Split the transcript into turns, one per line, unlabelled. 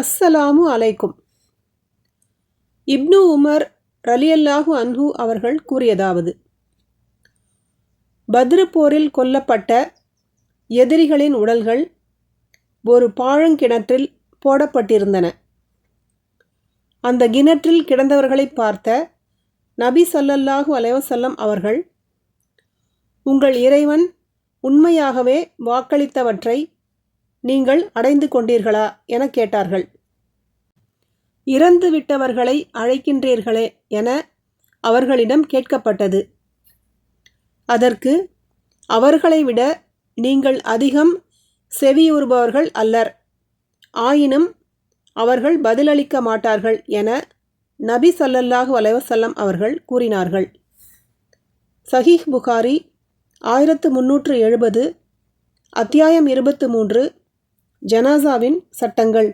அஸ்ஸலாமு அலைக்கும். இப்னு உமர் ரலியல்லாஹு அன்ஹு அவர்கள் கூறியதாவது: பத்ரு போரில் கொல்லப்பட்ட எதிரிகளின் உடல்கள் ஒரு பாழங்கிணற்றில் போடப்பட்டிருந்தன. அந்த கிணற்றில் கிடந்தவர்களை பார்த்த நபி ஸல்லல்லாஹு அலைஹி வஸல்லம் அவர்கள், உங்கள் இறைவன் உண்மையாகவே வாக்களித்தவற்றை நீங்கள் அடைந்து கொண்டீர்களா என கேட்டார்கள். இறந்துவிட்டவர்களை அழைக்கின்றீர்களே என அவர்களிடம் கேட்கப்பட்டது. அதற்கு, அவர்களை விட நீங்கள் அதிகம் செவியுறுபவர்கள் அல்லர், ஆயினும் அவர்கள் பதிலளிக்க மாட்டார்கள் என நபி ஸல்லல்லாஹு அலைஹி வஸல்லம் அவர்கள் கூறினார்கள். சஹீஹ் புகாரி 1370, அத்தியாயம் 23, ஜனாசாவின் சட்டங்கள்.